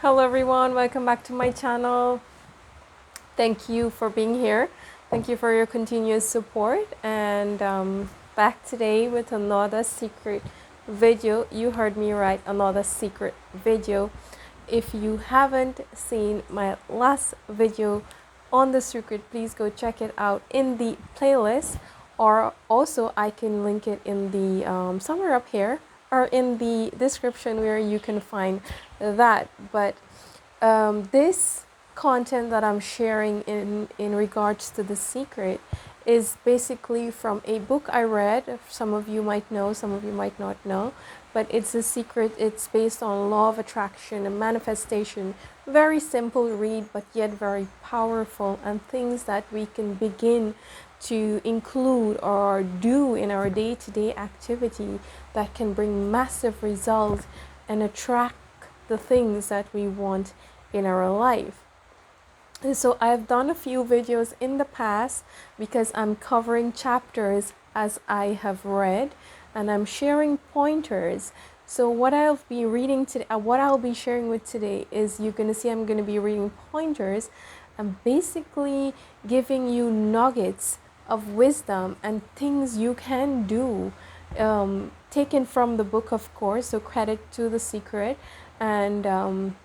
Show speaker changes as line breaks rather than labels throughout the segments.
Hello everyone, welcome back to my channel. Thank you for being here. Thank you for your continuous support and back today with another secret video. You heard me right, another secret video. If you haven't seen my last video on the secret, please go check it out in the playlist, or also I can link it in the somewhere up here or in the description where you can find that. But this content that I'm sharing in regards to the secret is basically from a book I read. Some of you might know, some of you might not know, but it's a secret. It's based on law of attraction and manifestation. Very simple read, but yet very powerful, and things that we can begin to include or do in our day-to-day activity that can bring massive results and attract the things that we want in our life. And so I've done a few videos in the past because I'm covering chapters as I have read, and I'm sharing pointers. So what I'll be reading today, what I'll be sharing with today is, you're going to see I'm going to be reading pointers and basically giving you nuggets of wisdom and things you can do, taken from the book, of course, so credit to the secret, and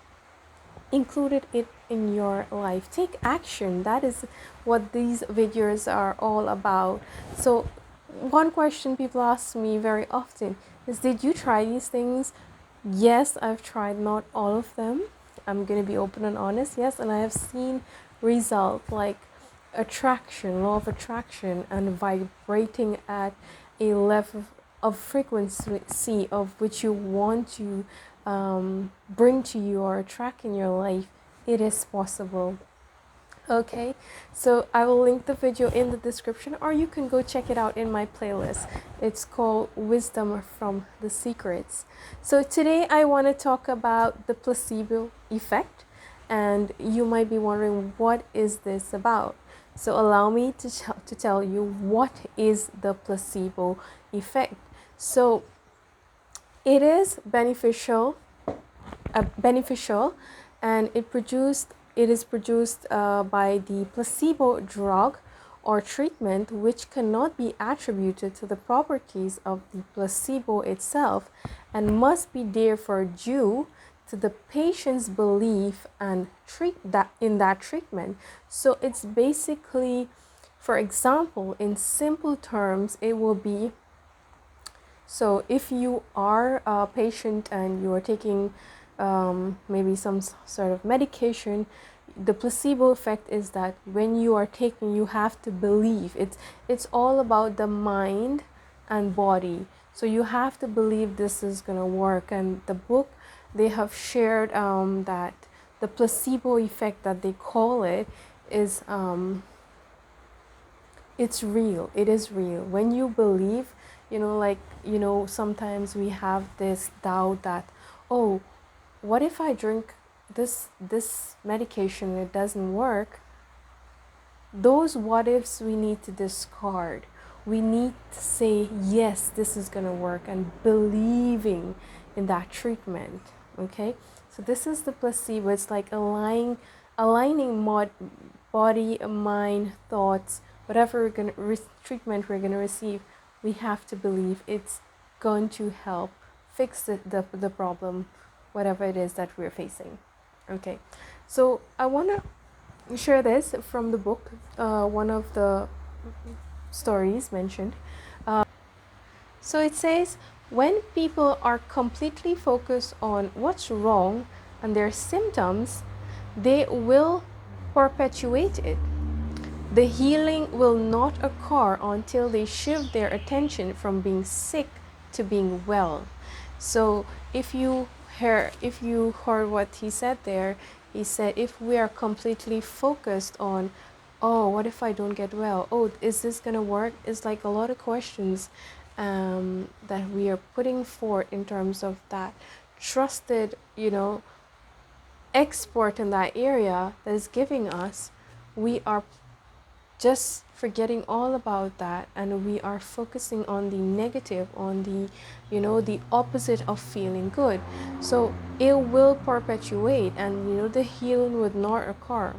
included it in your life. Take action. That is what these videos are all about. So one question people ask me very often is, did you try these things? Yes, I've tried, not all of them. I'm going to be open and honest. Yes, and I have seen results like attraction, law of attraction, and vibrating at a level of frequency of which you want to bring to you or attract in your life. It is possible. Okay, so I will link the video in the description, or you can go check it out in my playlist. It's called Wisdom from the Secrets. So today I want to talk about the placebo effect, and you might be wondering, what is this about? So allow me to tell you what is the placebo effect. So it is beneficial, and it is produced by the placebo drug or treatment, which cannot be attributed to the properties of the placebo itself, and must be therefore due to the patient's belief and in that treatment. So it's basically, for example, in simple terms, it will be, so if you are a patient and you are taking maybe some sort of medication, the placebo effect is that when you are taking, you have to believe. It's all about the mind and body. So you have to believe this is going to work. And the book, they have shared that the placebo effect, that they call it, is it's real. It is real. When you believe, sometimes we have this doubt that, oh, what if I drink this medication and it doesn't work? Those what ifs we need to discard. We need to say, yes, this is going to work, and believing in that treatment. Okay, so this is the placebo. It's like aligning body, mind, thoughts, whatever treatment we're going to receive. We have to believe it's going to help fix the problem, whatever it is that we're facing. Okay, so I want to share this from the book, one of the stories mentioned. So it says, when people are completely focused on what's wrong and their symptoms, they will perpetuate it. The healing will not occur until they shift their attention from being sick to being well. So if you heard what he said there, he said, if we are completely focused on, oh, what if I don't get well? Oh, is this going to work? It's like a lot of questions that we are putting forth in terms of that trusted, expert in that area that is giving us. We are just forgetting all about that, and we are focusing on the negative, on the, the opposite of feeling good. So it will perpetuate, and the healing would not occur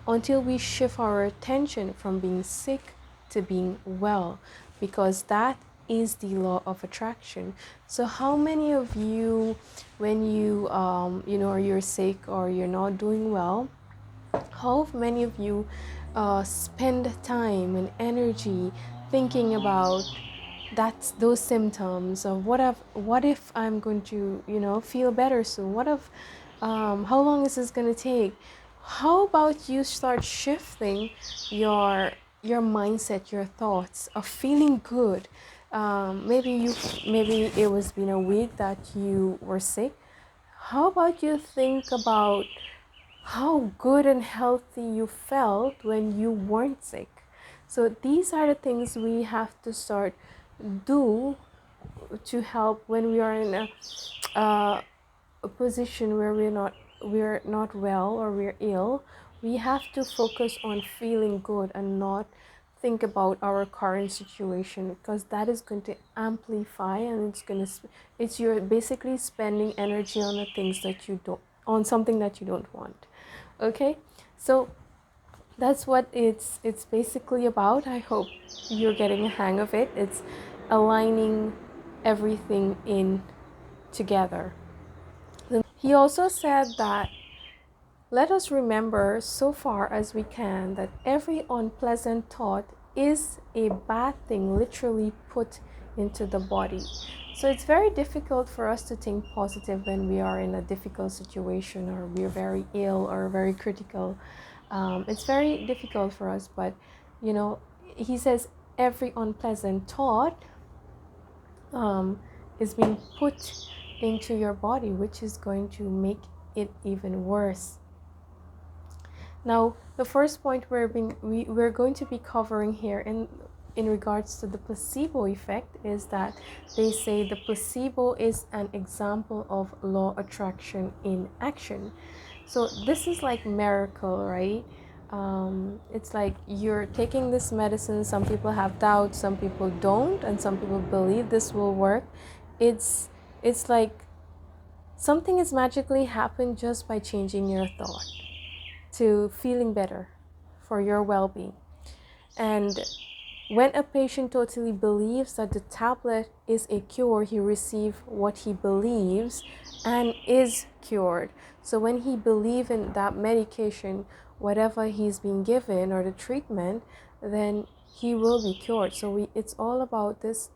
until we shift our attention from being sick to being well, because that is the law of attraction. So how many of you, when you or you're sick or you're not doing well, how many of you spend time and energy thinking about those symptoms of what if I'm going to feel better soon? What if how long is this going to take? How about you start shifting your mindset, your thoughts of feeling good? Maybe it was been a week that you were sick. How about you think about how good and healthy you felt when you weren't sick? So these are the things we have to start do to help when we are in a position where we're not well or we're ill. We have to focus on feeling good and not think about our current situation, because that is going to amplify, and it's you're basically spending energy on the things that you don't, on something that you don't want. Okay, so that's what it's basically about. I hope you're getting a hang of it. It's aligning everything in together. He also said that let us remember so far as we can that every unpleasant thought is a bad thing literally put into the body. So it's very difficult for us to think positive when we are in a difficult situation, or we're very ill or very critical. It's very difficult for us, but he says every unpleasant thought is being put into your body, which is going to make it even worse. Now, the first point we're going to be covering here in regards to the placebo effect is that they say the placebo is an example of law attraction in action. So this is like miracle, right? It's like you're taking this medicine. Some people have doubts, some people don't, and some people believe this will work. It's like something has magically happened just by changing your thought to feeling better for your well-being. And when a patient totally believes that the tablet is a cure, he receives what he believes and is cured. So when he believes in that medication, whatever he's been given or the treatment, then he will be cured. So it's all about this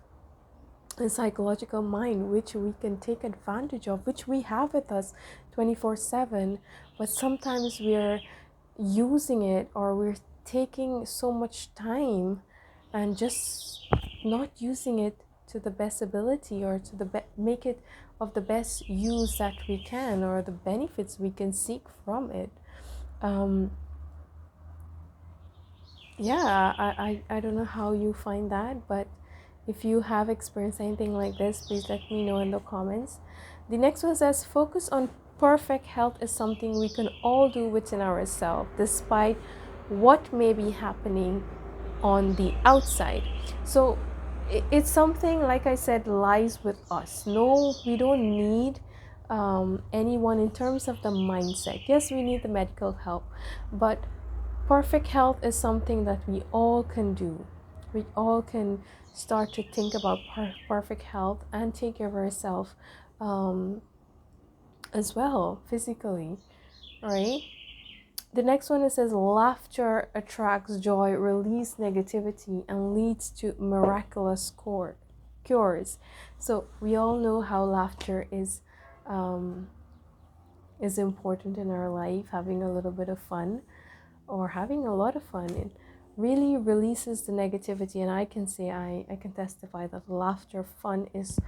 psychological mind, which we can take advantage of, which we have with us 24/7, but sometimes we're using it, or we're taking so much time and just not using it to the best ability, or to make it of the best use that we can, or the benefits we can seek from it. I don't know how you find that, but if you have experienced anything like this, please let me know in the comments. The next one says, focus on perfect health is something we can all do within ourselves, despite what may be happening on the outside. So it's something, like I said, lies with us. No, we don't need anyone in terms of the mindset. Yes, we need the medical help, but perfect health is something that we all can do. We all can start to think about perfect health and take care of ourselves as well, physically, right? The next one, it says laughter attracts joy, release negativity, and leads to miraculous cures. So we all know how laughter is important in our life. Having a little bit of fun, or having a lot of fun, it really releases the negativity. And I can say, I can testify that laughter, fun is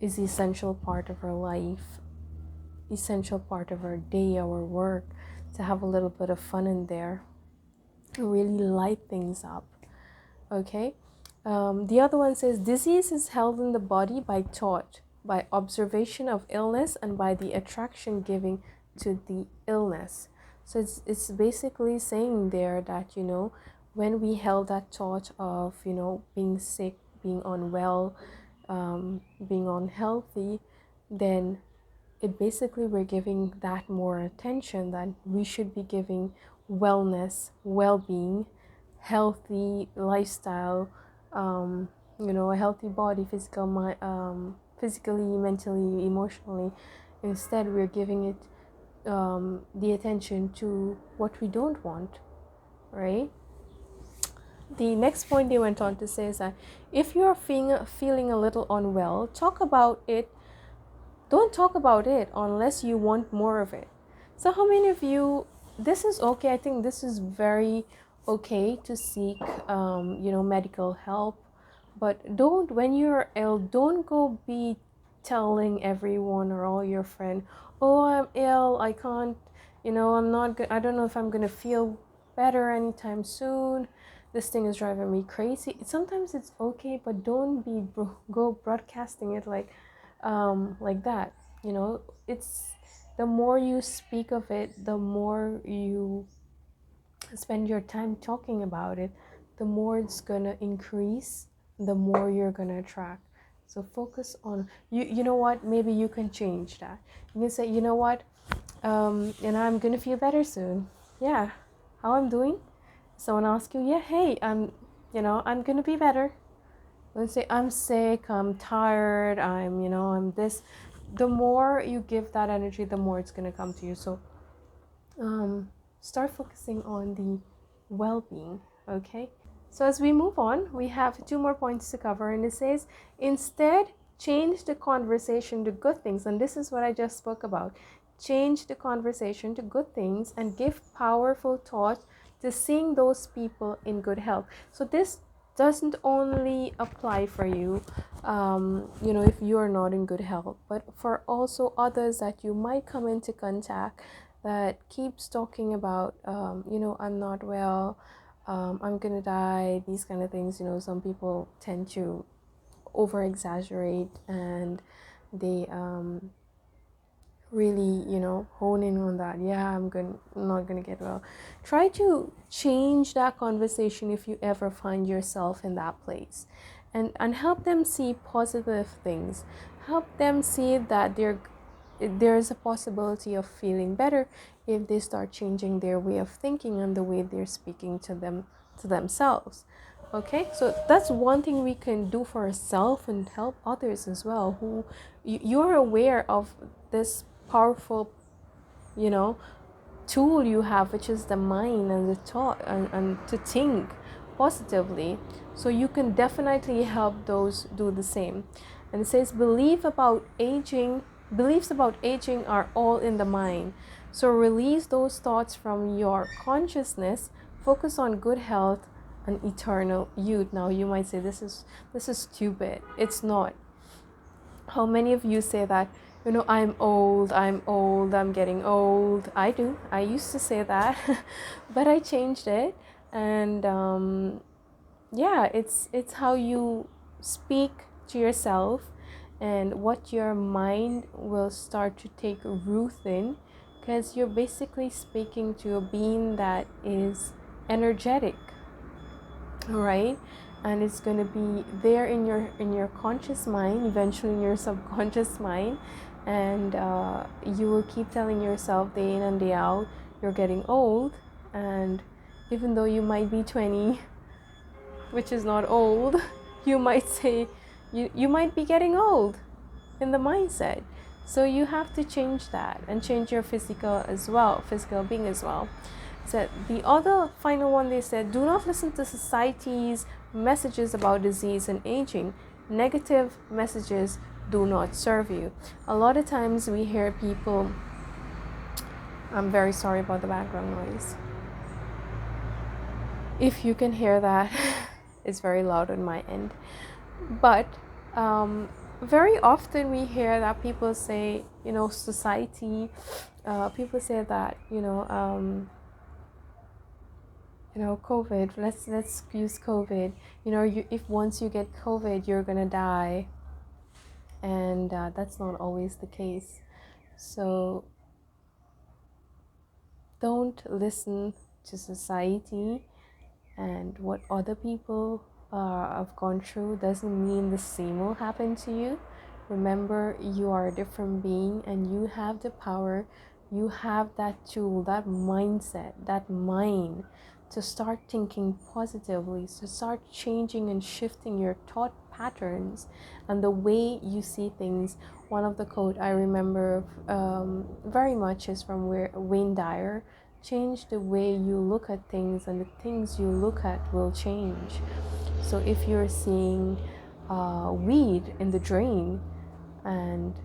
essential part of our life, essential part of our day, our work, to have a little bit of fun in there, really light things up. Okay. The other one says disease is held in the body by thought, by observation of illness, and by the attraction giving to the illness. So it's basically saying there that when we held that thought of, being sick, being unwell, being unhealthy, then it basically we're giving that more attention that we should be giving wellness, well-being, healthy lifestyle, a healthy body, physically, mentally, emotionally. Instead, we're giving it the attention to what we don't want, right? The next point they went on to say is that if you are feeling a little unwell, talk about it. Don't talk about it unless you want more of it. So how many of you, this is okay, I think this is very okay to seek medical help, but don't, when you're ill, don't go be telling everyone or all your friend, oh, I'm ill, I can't, I'm not good, I don't know if I'm gonna feel better anytime soon, this thing is driving me crazy. Sometimes it's okay, but don't go broadcasting it like that. It's the more you speak of it, the more you spend your time talking about it, the more it's gonna increase, the more you're gonna attract. So focus on you know what, maybe you can change that. You can say, you know what, I'm gonna feel better soon. Yeah, how I'm doing. Someone asks you, yeah, hey, I'm gonna be better. Let's say I'm sick, I'm tired, I'm this. The more you give that energy, the more it's gonna come to you. So start focusing on the well-being. Okay, so as we move on, we have two more points to cover, and it says instead change the conversation to good things. And this is what I just spoke about. Change the conversation to good things and give powerful thought to seeing those people in good health. So this doesn't only apply for you, if you're not in good health, but for also others that you might come into contact that keeps talking about, I'm not well, I'm gonna die, these kind of things. Some people tend to over exaggerate, and they really, hone in on that. Yeah, I'm not gonna get well. Try to change that conversation if you ever find yourself in that place, and help them see positive things. Help them see that there is a possibility of feeling better if they start changing their way of thinking and the way they're speaking to themselves. Okay, so that's one thing we can do for ourselves and help others as well, who you're aware of this powerful, you know tool you have, which is the mind and the thought, and to think positively. So you can definitely help those do the same. And it says beliefs about aging are all in the mind. So release those thoughts from your consciousness. Focus on good health and eternal youth. Now you might say, this is stupid. It's not. How many of you say that, I'm getting old? I do. I used to say that, but I changed it. And yeah, it's how you speak to yourself and what your mind will start to take root in, because you're basically speaking to a being that is energetic, right? And it's going to be there in your conscious mind, eventually in your subconscious mind. And you will keep telling yourself day in and day out, you're getting old. And even though you might be 20, which is not old, you might say you might be getting old in the mindset. So you have to change that and change your physical being as well. So the other final one, they said, do not listen to society's messages about disease and aging. Negative messages do not serve you. A lot of times we hear people, I'm very sorry about the background noise. If you can hear that, it's very loud on my end. But very often we hear that people say, society, people say that, COVID, let's use COVID. If once you get COVID, you're gonna die. And that's not always the case. So don't listen to society, and what other people have gone through doesn't mean the same will happen to you. Remember, you are a different being and you have the power, you have that tool, that mindset, that mind to start thinking positively, to start changing and shifting your thought patterns and the way you see things. One of the quote I remember very much is from Wayne Dyer: change the way you look at things and the things you look at will change. So if you're seeing weed in the drain and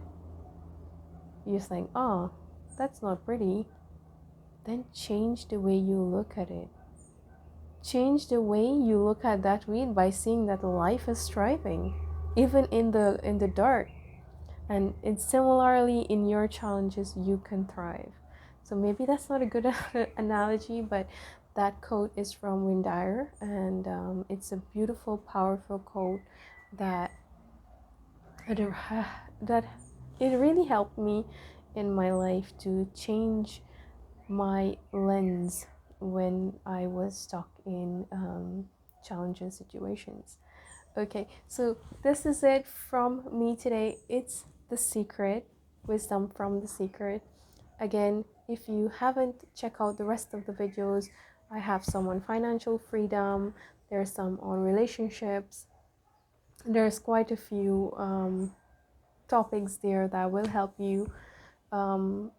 you think, oh, that's not pretty, then change the way you look at it. Change the way you look at that weed by seeing that life is thriving, even in the dirt. And it's similarly in your challenges, you can thrive. So maybe that's not a good analogy, but that quote is from Wayne Dyer, and it's a beautiful, powerful quote that that it really helped me in my life to change my lens when I was stuck in challenging situations. Okay, so this is it from me today. It's the secret, wisdom from the secret. Again, if you haven't checked out the rest of the videos, I have some on financial freedom, there's some on relationships, there's quite a few topics there that will help you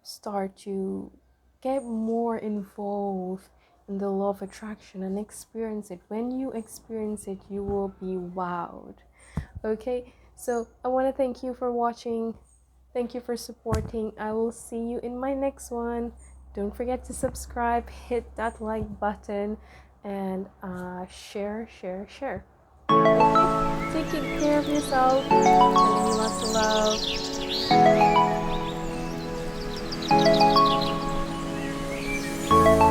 start to get more involved in the law of attraction and experience it. When you experience it, you will be wowed. Okay, so I want to thank you for watching. Thank you for supporting. I will see you in my next one. Don't forget to subscribe, hit that like button, and share. Okay, take care of yourself. Sending you lots of love.